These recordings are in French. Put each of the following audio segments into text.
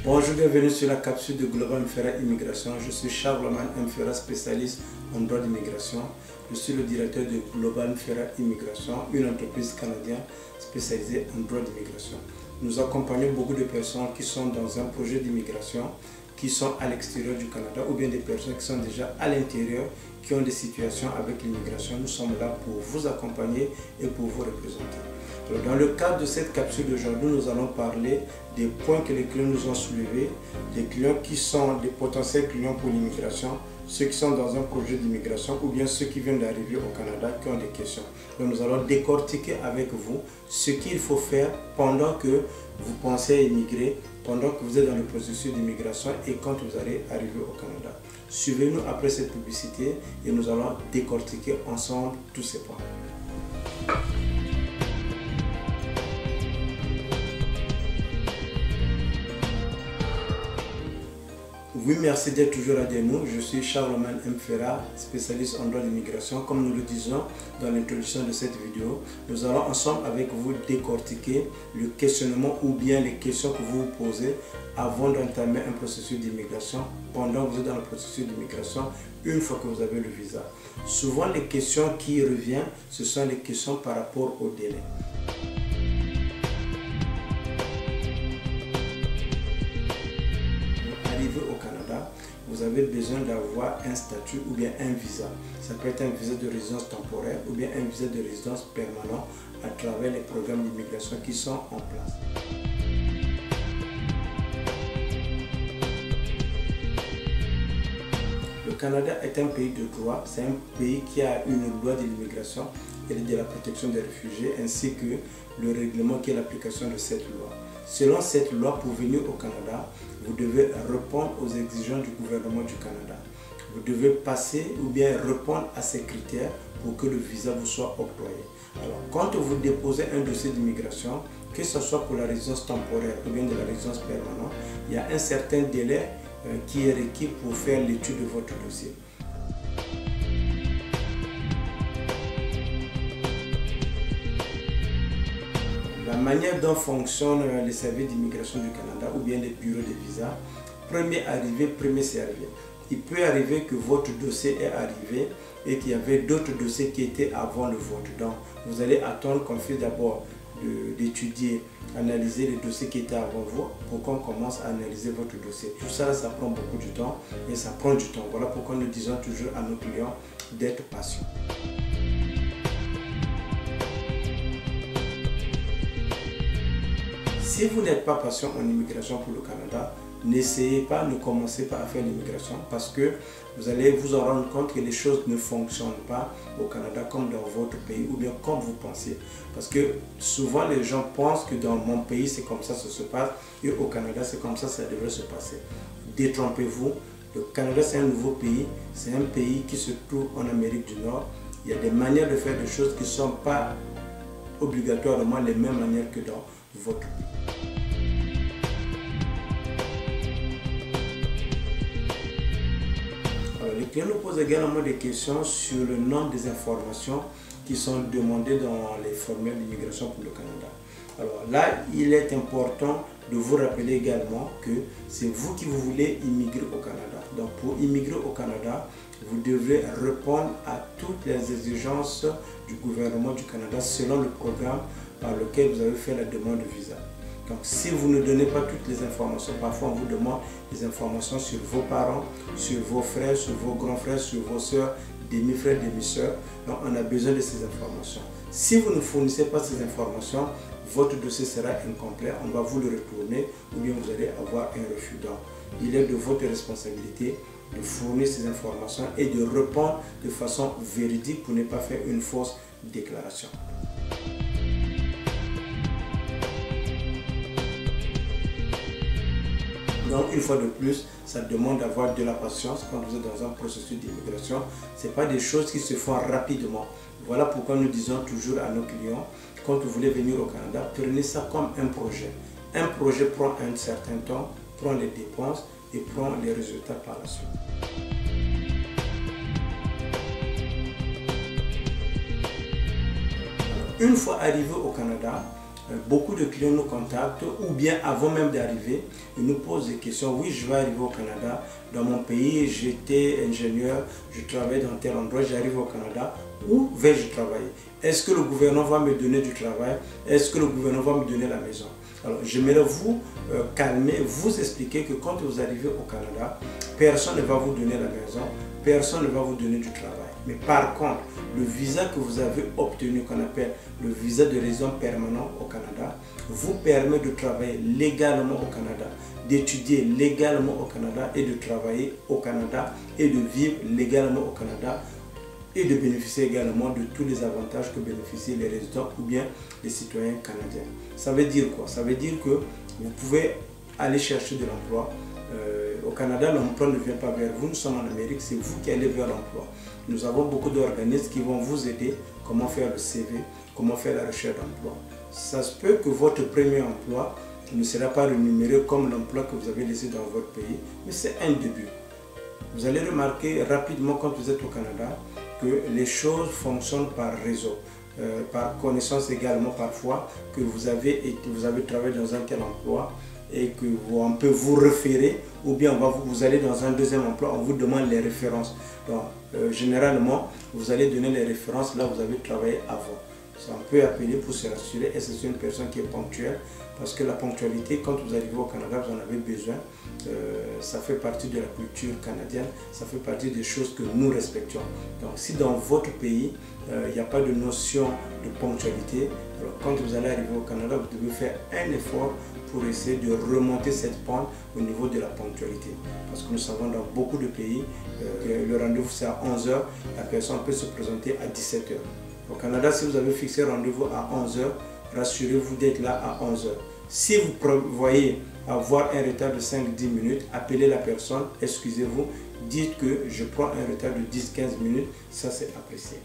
Bonjour, bienvenue sur la capsule de Global Mfera Immigration. Je suis Charlemagne Mfera, spécialiste en droit d'immigration. Je suis le directeur de Global Mfera Immigration, une entreprise canadienne spécialisée en droit d'immigration. Nous accompagnons beaucoup de personnes qui sont dans un projet d'immigration, qui sont à l'extérieur du Canada, ou bien des personnes qui sont déjà à l'intérieur, qui ont des situations avec l'immigration. Nous sommes là pour vous accompagner et pour vous représenter. Alors, dans le cadre de cette capsule d'aujourd'hui, nous allons parler des points que les clients nous ont soulevés, des clients qui sont des potentiels clients pour l'immigration, ceux qui sont dans un projet d'immigration ou bien ceux qui viennent d'arriver au Canada qui ont des questions. Donc nous allons décortiquer avec vous ce qu'il faut faire pendant que vous pensez à immigrer, pendant que vous êtes dans le processus d'immigration et quand vous allez arriver au Canada. Suivez-nous après cette publicité et nous allons décortiquer ensemble tous ces points. Oui, merci d'être toujours avec nous. Je suis Charlemagne Mfera, spécialiste en droit d'immigration. Comme nous le disons dans l'introduction de cette vidéo, nous allons ensemble avec vous décortiquer le questionnement ou bien les questions que vous vous posez avant d'entamer un processus d'immigration, pendant que vous êtes dans le processus d'immigration, une fois que vous avez le visa. Souvent, les questions qui reviennent, ce sont les questions par rapport au délai. Au Canada, vous avez besoin d'avoir un statut ou bien un visa. Ça peut être un visa de résidence temporaire ou bien un visa de résidence permanent à travers les programmes d'immigration qui sont en place. Le Canada est un pays de droit, c'est un pays qui a une loi de l'immigration et de la protection des réfugiés ainsi que le règlement qui est l'application de cette loi. Selon cette loi, pour venir au Canada, vous devez répondre aux exigences du gouvernement du Canada. Vous devez passer ou bien répondre à ces critères pour que le visa vous soit octroyé. Alors, quand vous déposez un dossier d'immigration, que ce soit pour la résidence temporaire ou bien de la résidence permanente, il y a un certain délai qui est requis pour faire l'étude de votre dossier. La manière dont fonctionnent les services d'immigration du Canada ou bien les bureaux de visa, premier arrivé, premier servi. Il peut arriver que votre dossier est arrivé et qu'il y avait d'autres dossiers qui étaient avant le vôtre. Donc, vous allez attendre qu'on fasse d'abord d'étudier, analyser les dossiers qui étaient avant vous pour qu'on commence à analyser votre dossier. Tout ça, ça prend beaucoup de temps et ça prend du temps. Voilà pourquoi nous disons toujours à nos clients d'être patients. Si vous n'êtes pas patient en immigration pour le Canada, n'essayez pas, ne commencez pas à faire l'immigration parce que vous allez vous en rendre compte que les choses ne fonctionnent pas au Canada comme dans votre pays ou bien comme vous pensez. Parce que souvent les gens pensent que dans mon pays c'est comme ça se passe et au Canada c'est comme ça devrait se passer. Détrompez-vous, le Canada c'est un nouveau pays, c'est un pays qui se trouve en Amérique du Nord. Il y a des manières de faire des choses qui ne sont pas obligatoirement les mêmes manières que dans votre pays. Alors, les clients nous posent également des questions sur le nombre des informations qui sont demandées dans les formulaires d'immigration pour le Canada. Alors là, il est important de vous rappeler également que c'est vous qui voulez immigrer au Canada. Donc pour immigrer au Canada, vous devrez répondre à toutes les exigences du gouvernement du Canada selon le programme par lequel vous avez fait la demande de visa. Donc si vous ne donnez pas toutes les informations, parfois on vous demande des informations sur vos parents, sur vos frères, sur vos grands frères, sur vos soeurs, demi-frères, demi-sœurs. Donc on a besoin de ces informations. Si vous ne fournissez pas ces informations, votre dossier sera incomplet, on va vous le retourner ou bien vous allez avoir un refus. Donc il est de votre responsabilité de fournir ces informations et de répondre de façon véridique pour ne pas faire une fausse déclaration. Donc une fois de plus, ça demande d'avoir de la patience quand vous êtes dans un processus d'immigration. Ce n'est pas des choses qui se font rapidement. Voilà pourquoi nous disons toujours à nos clients, quand vous voulez venir au Canada, prenez ça comme un projet. Un projet prend un certain temps, prend les dépenses et prend les résultats par la suite. Une fois arrivé au Canada, beaucoup de clients nous contactent ou bien avant même d'arriver, ils nous posent des questions. Oui, je vais arriver au Canada. Dans mon pays, j'étais ingénieur, je travaille dans tel endroit, j'arrive au Canada. Où vais-je travailler? Est-ce que le gouvernement va me donner du travail? Est-ce que le gouvernement va me donner la maison? Alors, j'aimerais vous calmer, vous expliquer que quand vous arrivez au Canada, personne ne va vous donner la maison, personne ne va vous donner du travail. Mais par contre, le visa que vous avez obtenu, qu'on appelle le visa de résident permanent au Canada, vous permet de travailler légalement au Canada, d'étudier légalement au Canada et de travailler au Canada et de vivre légalement au Canada et de bénéficier également de tous les avantages que bénéficient les résidents ou bien les citoyens canadiens. Ça veut dire quoi? Ça veut dire que vous pouvez aller chercher de l'emploi. Au Canada, l'emploi ne vient pas vers vous, nous sommes en Amérique, c'est vous qui allez vers l'emploi. Nous avons beaucoup d'organismes qui vont vous aider, comment faire le CV, comment faire la recherche d'emploi. Ça se peut que votre premier emploi ne sera pas rémunéré comme l'emploi que vous avez laissé dans votre pays, mais c'est un début. Vous allez remarquer rapidement quand vous êtes au Canada que les choses fonctionnent par réseau, par connaissance également parfois, que vous avez travaillé dans un tel emploi et qu'on peut vous référer, ou bien vous allez dans un deuxième emploi, on vous demande les références. Donc, généralement, vous allez donner les références là où vous avez travaillé avant. Ça peut appeler pour se rassurer, est-ce que c'est une personne qui est ponctuelle? Parce que la ponctualité, quand vous arrivez au Canada, vous en avez besoin. Ça fait partie de la culture canadienne, ça fait partie des choses que nous respectons. Donc si dans votre pays, il n'y a pas de notion de ponctualité, alors quand vous allez arriver au Canada, vous devez faire un effort pour essayer de remonter cette pente au niveau de la ponctualité. Parce que nous savons dans beaucoup de pays, le rendez-vous c'est à 11 h, la personne peut se présenter à 17 h. Au Canada, si vous avez fixé rendez-vous à 11 h, rassurez-vous d'être là à 11 h. Si vous prévoyez avoir un retard de 5-10 minutes, appelez la personne, excusez-vous, dites que je prends un retard de 10-15 minutes, ça c'est apprécié.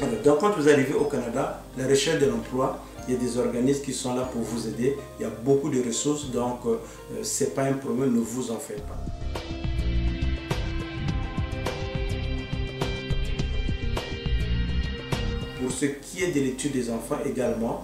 Alors, donc quand vous arrivez au Canada, la recherche de l'emploi, il y a des organismes qui sont là pour vous aider, il y a beaucoup de ressources, donc ce n'est pas un problème, ne vous en faites pas. Pour ce qui est de l'étude des enfants également,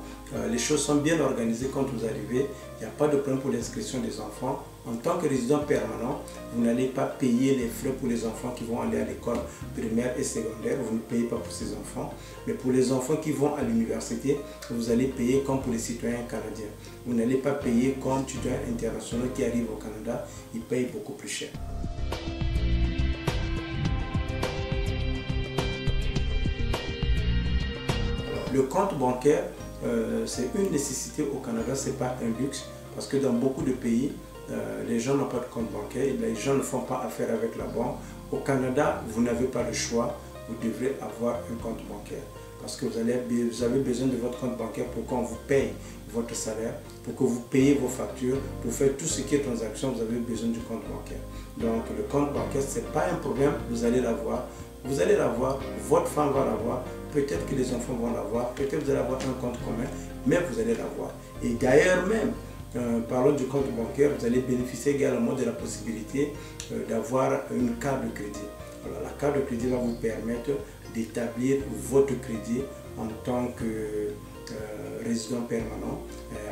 les choses sont bien organisées quand vous arrivez. Il n'y a pas de problème pour l'inscription des enfants. En tant que résident permanent, vous n'allez pas payer les frais pour les enfants qui vont aller à l'école primaire et secondaire. Vous ne payez pas pour ces enfants. Mais pour les enfants qui vont à l'université, vous allez payer comme pour les citoyens canadiens. Vous n'allez pas payer comme étudiants internationaux qui arrivent au Canada. Ils payent beaucoup plus cher. Le compte bancaire, c'est une nécessité au Canada, ce n'est pas un luxe, parce que dans beaucoup de pays, les gens n'ont pas de compte bancaire, et les gens ne font pas affaire avec la banque. Au Canada, vous n'avez pas le choix, vous devrez avoir un compte bancaire, parce que vous avez besoin de votre compte bancaire pour qu'on vous paye votre salaire, pour que vous payiez vos factures, pour faire tout ce qui est transaction, vous avez besoin du compte bancaire. Donc le compte bancaire, ce n'est pas un problème, vous allez l'avoir. Vous allez l'avoir, votre femme va l'avoir, peut-être que les enfants vont l'avoir, peut-être que vous allez avoir un compte commun, mais vous allez l'avoir. Et d'ailleurs même, parlons du compte bancaire, vous allez bénéficier également de la possibilité d'avoir une carte de crédit. Alors, la carte de crédit va vous permettre d'établir votre crédit en tant que résident permanent.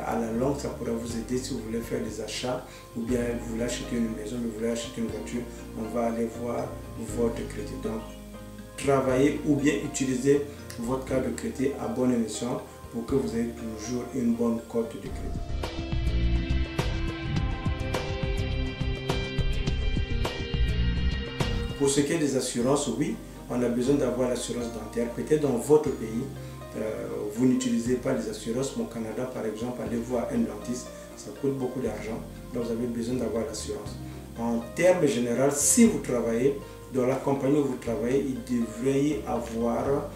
À la longue, ça pourra vous aider si vous voulez faire des achats ou bien vous voulez acheter une maison, vous voulez acheter une voiture, on va aller voir votre crédit. Donc, travaillez ou bien utilisez votre carte de crédit à bonne émission pour que vous ayez toujours une bonne cote de crédit. Pour ce qui est des assurances, oui, on a besoin d'avoir l'assurance dentaire. Peut-être dans votre pays, vous n'utilisez pas les assurances, mais au Canada, par exemple, allez voir un dentiste, ça coûte beaucoup d'argent, donc vous avez besoin d'avoir l'assurance. En termes généraux, si vous travaillez, dans la compagnie où vous travaillez, il devrait avoir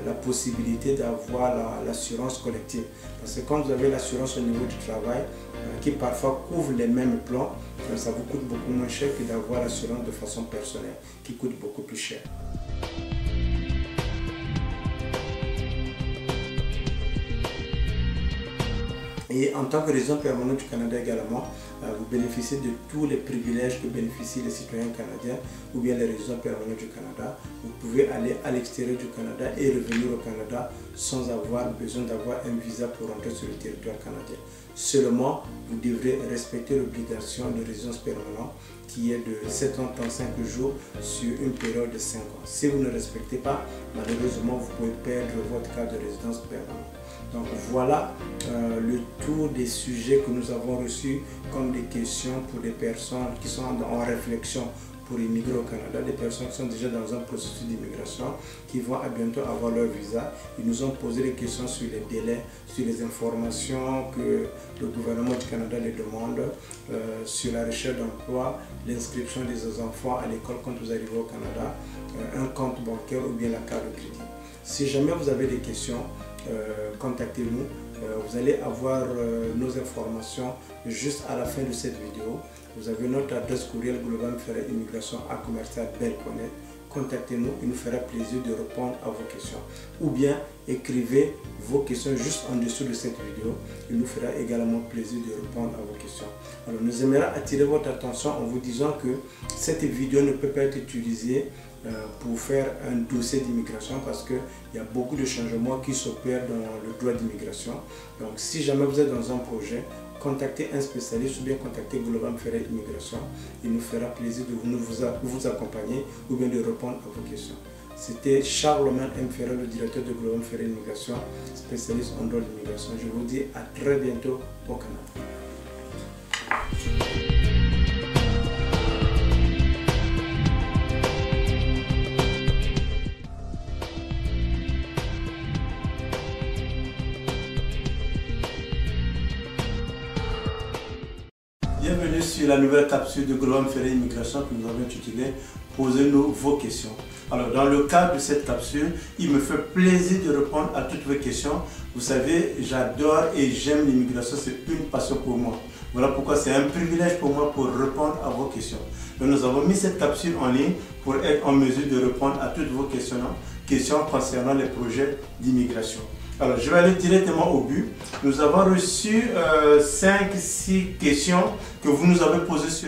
la possibilité d'avoir l'assurance collective. Parce que quand vous avez l'assurance au niveau du travail, qui parfois couvre les mêmes plans, ça vous coûte beaucoup moins cher que d'avoir l'assurance de façon personnelle, qui coûte beaucoup plus cher. Et en tant que résident permanent du Canada également, vous bénéficiez de tous les privilèges que bénéficient les citoyens canadiens ou bien les résidents permanents du Canada. Vous pouvez aller à l'extérieur du Canada et revenir au Canada sans avoir besoin d'avoir un visa pour entrer sur le territoire canadien. Seulement, vous devrez respecter l'obligation de résidence permanente qui est de 735 jours sur une période de 5 ans. Si vous ne respectez pas, malheureusement, vous pouvez perdre votre carte de résidence permanente. Donc voilà le tour des sujets que nous avons reçus comme des questions pour des personnes qui sont en réflexion pour immigrer au Canada, des personnes qui sont déjà dans un processus d'immigration, qui vont à bientôt avoir leur visa. Ils nous ont posé des questions sur les délais, sur les informations que le gouvernement du Canada les demande, sur la recherche d'emploi, l'inscription des enfants à l'école quand vous arrivez au Canada, un compte bancaire ou bien la carte de crédit. Si jamais vous avez des questions, contactez-nous. Vous allez avoir nos informations juste à la fin de cette vidéo. Vous avez notre adresse courriel globalferraimmigration@bell.net. Contactez-nous, il nous fera plaisir de répondre à vos questions. Ou bien écrivez vos questions juste en dessous de cette vidéo. Il nous fera également plaisir de répondre à vos questions. Alors nous aimerions attirer votre attention en vous disant que cette vidéo ne peut pas être utilisée pour faire un dossier d'immigration parce qu'il y a beaucoup de changements qui s'opèrent dans le droit d'immigration. Donc si jamais vous êtes dans un projet, contactez un spécialiste ou bien contactez Global Ferrai Immigration. Il nous fera plaisir de vous accompagner ou bien de répondre à vos questions. C'était Charlemagne M. Ferrai, le directeur de Global Ferrai Immigration, spécialiste en droit d'immigration. Je vous dis à très bientôt au Canada. Bienvenue sur la nouvelle capsule de Global Ferrai Immigration que nous avons intitulée « Posez-nous vos questions ». Alors dans le cadre de cette capsule, il me fait plaisir de répondre à toutes vos questions. Vous savez, j'adore et j'aime l'immigration, c'est une passion pour moi. Voilà pourquoi c'est un privilège pour moi pour répondre à vos questions. Donc, nous avons mis cette capsule en ligne pour être en mesure de répondre à toutes vos questions concernant les projets d'immigration. Alors, je vais aller directement au but. Nous avons reçu 5-6 questions que vous nous avez posées sur